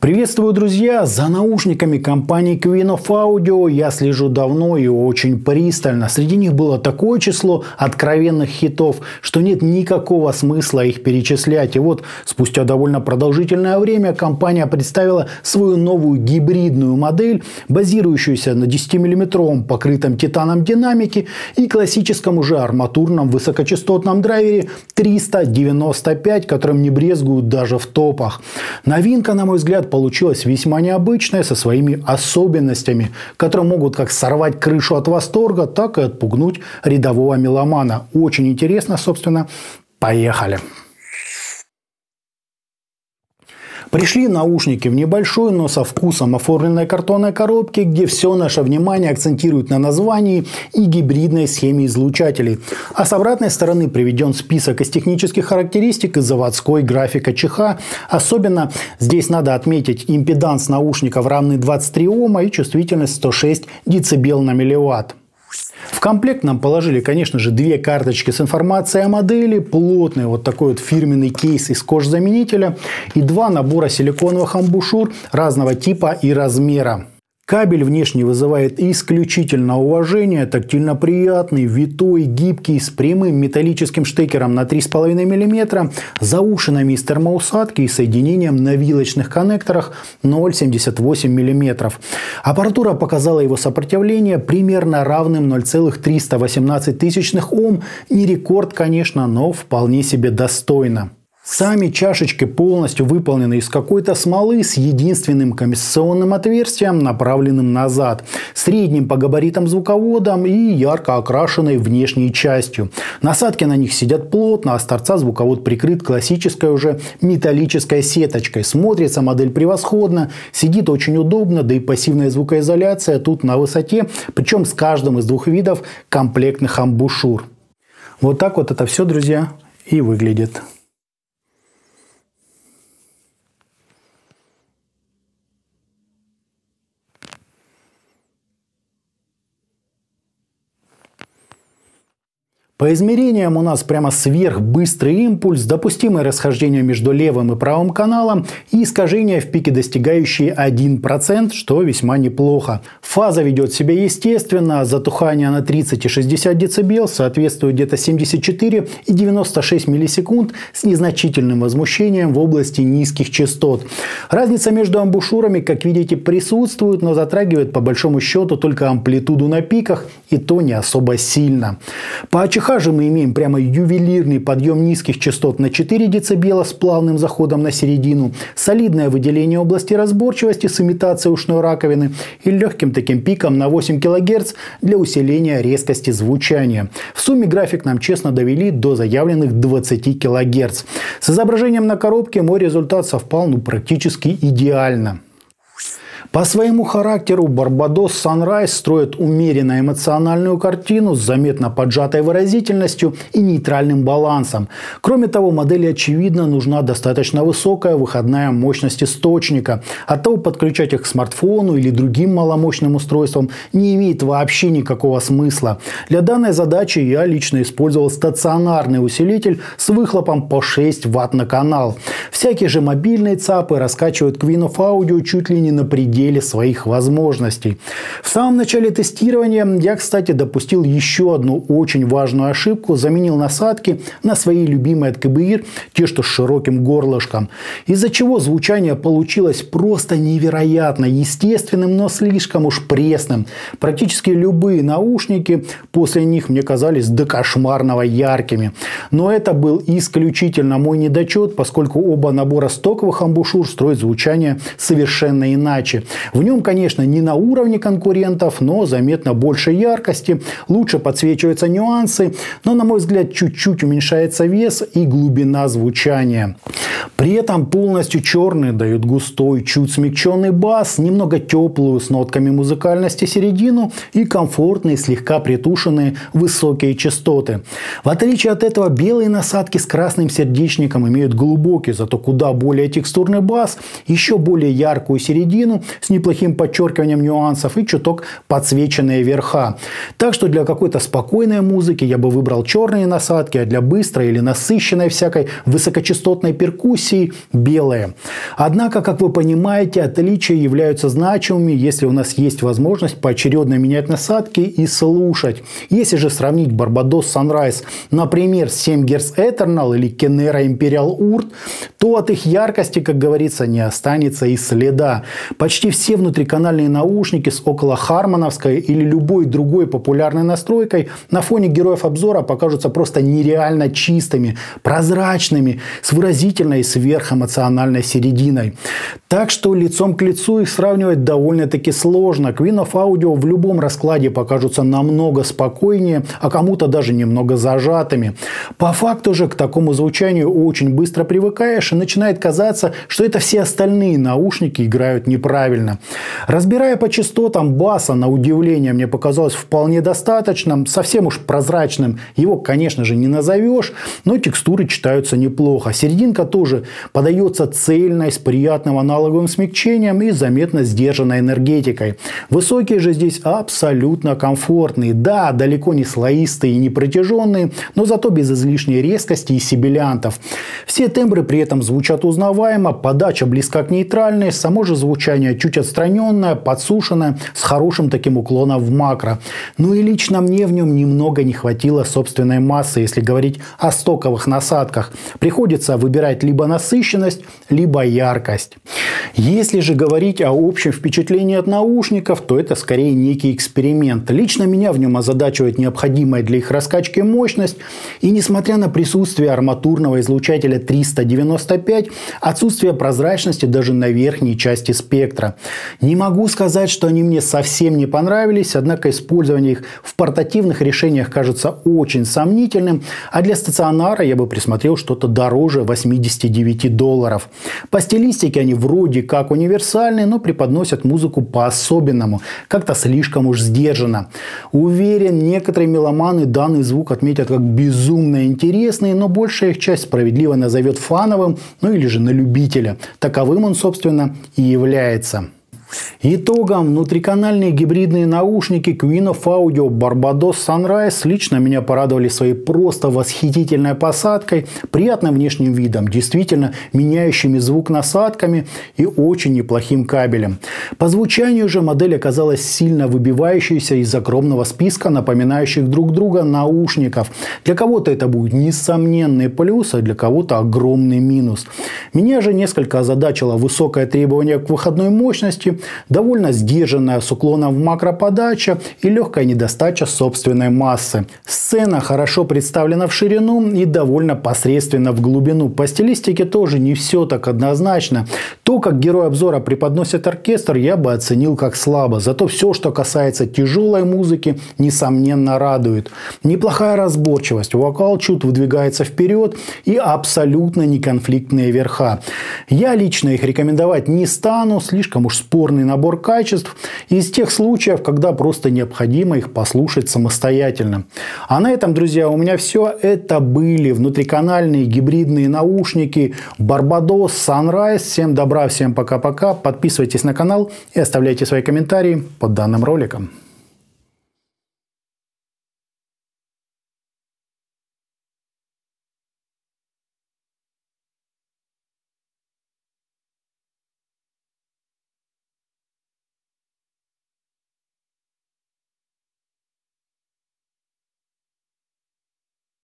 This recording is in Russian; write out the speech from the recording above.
Приветствую, друзья! За наушниками компании Queen of Audio я слежу давно и очень пристально. Среди них было такое число откровенных хитов, что нет никакого смысла их перечислять. И вот спустя довольно продолжительное время компания представила свою новую гибридную модель, базирующуюся на 10-мм покрытом титаном динамике и классическом уже арматурном высокочастотном драйвере 395, которым не брезгуют даже в топах. Новинка, на мой взгляд, получилась весьма необычная, со своими особенностями, которые могут как сорвать крышу от восторга, так и отпугнуть рядового меломана. Очень интересно, собственно. Поехали! Пришли наушники в небольшой, но со вкусом оформленной картонной коробке, где все наше внимание акцентирует на названии и гибридной схеме излучателей. А с обратной стороны приведен список из технических характеристик и заводской графика чеха. Особенно здесь надо отметить импеданс наушников равный 23 Ома и чувствительность 106 дБ на милливатт. В комплект нам положили, конечно же, две карточки с информацией о модели, плотный вот такой вот фирменный кейс из кожзаменителя и два набора силиконовых амбушюр разного типа и размера. Кабель внешне вызывает исключительно уважение, тактильно приятный, витой, гибкий, с прямым металлическим штекером на 3,5 мм, заушинами из термоусадки и соединением на вилочных коннекторах 0,78 мм. Аппаратура показала его сопротивление примерно равным 0,318 Ом. Не рекорд, конечно, но вполне себе достойно. Сами чашечки полностью выполнены из какой-то смолы с единственным компенсационным отверстием, направленным назад, средним по габаритам звуководом и ярко окрашенной внешней частью. Насадки на них сидят плотно, а с торца звуковод прикрыт классической уже металлической сеточкой. Смотрится модель превосходно, сидит очень удобно, да и пассивная звукоизоляция тут на высоте, причем с каждым из двух видов комплектных амбушюр. Вот так вот это все, друзья, и выглядит. По измерениям у нас прямо сверхбыстрый импульс, допустимое расхождение между левым и правым каналом и искажения в пике, достигающие 1%, что весьма неплохо. Фаза ведет себя естественно, затухание на 30 и 60 дБ соответствует где-то 74 и 96 миллисекунд с незначительным возмущением в области низких частот. Разница между амбушюрами, как видите, присутствует, но затрагивает по большому счету только амплитуду на пиках, и то не особо сильно. По АЧХ же мы имеем прямо ювелирный подъем низких частот на 4 дБ с плавным заходом на середину, солидное выделение области разборчивости с имитацией ушной раковины и легким таким пиком на 8 кГц для усиления резкости звучания. В сумме график нам честно довели до заявленных 20 кГц. С изображением на коробке мой результат совпал практически идеально. По своему характеру Barbados Sunrise строит умеренно эмоциональную картину с заметно поджатой выразительностью и нейтральным балансом. Кроме того, модели, очевидно, нужна достаточно высокая выходная мощность источника. Оттого подключать их к смартфону или другим маломощным устройствам не имеет вообще никакого смысла. Для данной задачи я лично использовал стационарный усилитель с выхлопом по 6 Вт на канал. Всякие же мобильные ЦАПы раскачивают Queen of Audio чуть ли не на пределе своих возможностей. В самом начале тестирования я, кстати, допустил еще одну очень важную ошибку. Заменил насадки на свои любимые от КБИР, те, что с широким горлышком. Из-за чего звучание получилось просто невероятно естественным, но слишком уж пресным. Практически любые наушники после них мне казались до кошмарного яркими. Но это был исключительно мой недочет, поскольку оба набора стоковых амбушюр строят звучание совершенно иначе. В нем, конечно, не на уровне конкурентов, но заметно больше яркости, лучше подсвечиваются нюансы, но, на мой взгляд, чуть-чуть уменьшается вес и глубина звучания. При этом полностью черные дают густой, чуть смягченный бас, немного теплую с нотками музыкальности середину и комфортные, слегка притушенные высокие частоты. В отличие от этого, белые насадки с красным сердечником имеют глубокий, зато куда более текстурный бас, еще более яркую середину, с неплохим подчеркиванием нюансов и чуток подсвеченные верха. Так что для какой-то спокойной музыки я бы выбрал черные насадки, а для быстрой или насыщенной всякой высокочастотной перкуссии белые. Однако, как вы понимаете, отличия являются значимыми, если у нас есть возможность поочередно менять насадки и слушать. Если же сравнить Barbados Sunrise, например, с 7 Гц Eternal или Kenera Imperial Urd, то от их яркости, как говорится, не останется и следа. Почти все внутриканальные наушники с околохармоновской или любой другой популярной настройкой на фоне героев обзора покажутся просто нереально чистыми, прозрачными, с выразительной сверхэмоциональной серединой. Так что лицом к лицу их сравнивать довольно-таки сложно. Queen of Audio в любом раскладе покажутся намного спокойнее, а кому-то даже немного зажатыми. По факту же к такому звучанию очень быстро привыкаешь и начинает казаться, что это все остальные наушники играют неправильно. Разбирая по частотам, баса, на удивление, мне показалось вполне достаточным, совсем уж прозрачным его, конечно же, не назовешь, но текстуры читаются неплохо. Серединка тоже подается цельной, с приятным аналоговым смягчением и заметно сдержанной энергетикой. Высокие же здесь абсолютно комфортные. Да, далеко не слоистые и не протяженные, но зато без излишней резкости и сибилянтов. Все тембры при этом звучат узнаваемо, подача близка к нейтральной, само же звучание чуть отстраненное, подсушенное, с хорошим таким уклоном в макро. Ну и лично мне в нем немного не хватило собственной массы, если говорить о стоковых насадках. Приходится выбирать либо насыщенность, либо яркость. Если же говорить о общем впечатлении от наушников, то это скорее некий эксперимент. Лично меня в нем озадачивает необходимая для их раскачки мощность. И несмотря на присутствие арматурного излучателя 395, отсутствие прозрачности даже на верхней части спектра. Не могу сказать, что они мне совсем не понравились, однако использование их в портативных решениях кажется очень сомнительным, а для стационара я бы присмотрел что-то дороже $89. По стилистике они вроде как универсальные, но преподносят музыку по-особенному, как-то слишком уж сдержанно. Уверен, некоторые меломаны данный звук отметят как безумно интересный, но большая их часть справедливо назовет фановым, ну или же на любителя. Таковым он, собственно, и является. Итогом, внутриканальные гибридные наушники Queen of Audio Barbados Sunrise лично меня порадовали своей просто восхитительной посадкой, приятным внешним видом, действительно меняющими звук насадками и очень неплохим кабелем. По звучанию же модель оказалась сильно выбивающейся из огромного списка напоминающих друг друга наушников. Для кого-то это будет несомненный плюс, а для кого-то огромный минус. Меня же несколько озадачило высокое требование к выходной мощности, довольно сдержанная с уклоном в макроподача и легкая недостача собственной массы. Сцена хорошо представлена в ширину и довольно посредственно в глубину. По стилистике тоже не все так однозначно. То, как герой обзора преподносит оркестр, я бы оценил как слабо. Зато все, что касается тяжелой музыки, несомненно радует. Неплохая разборчивость, вокал чуть выдвигается вперед и абсолютно неконфликтные верха. Я лично их рекомендовать не стану, слишком уж спорный набор качеств из тех случаев, когда просто необходимо их послушать самостоятельно. А на этом, друзья, у меня все. Это были внутриканальные гибридные наушники Barbados Sunrise. Всем добра, всем пока-пока. Подписывайтесь на канал и оставляйте свои комментарии под данным роликом.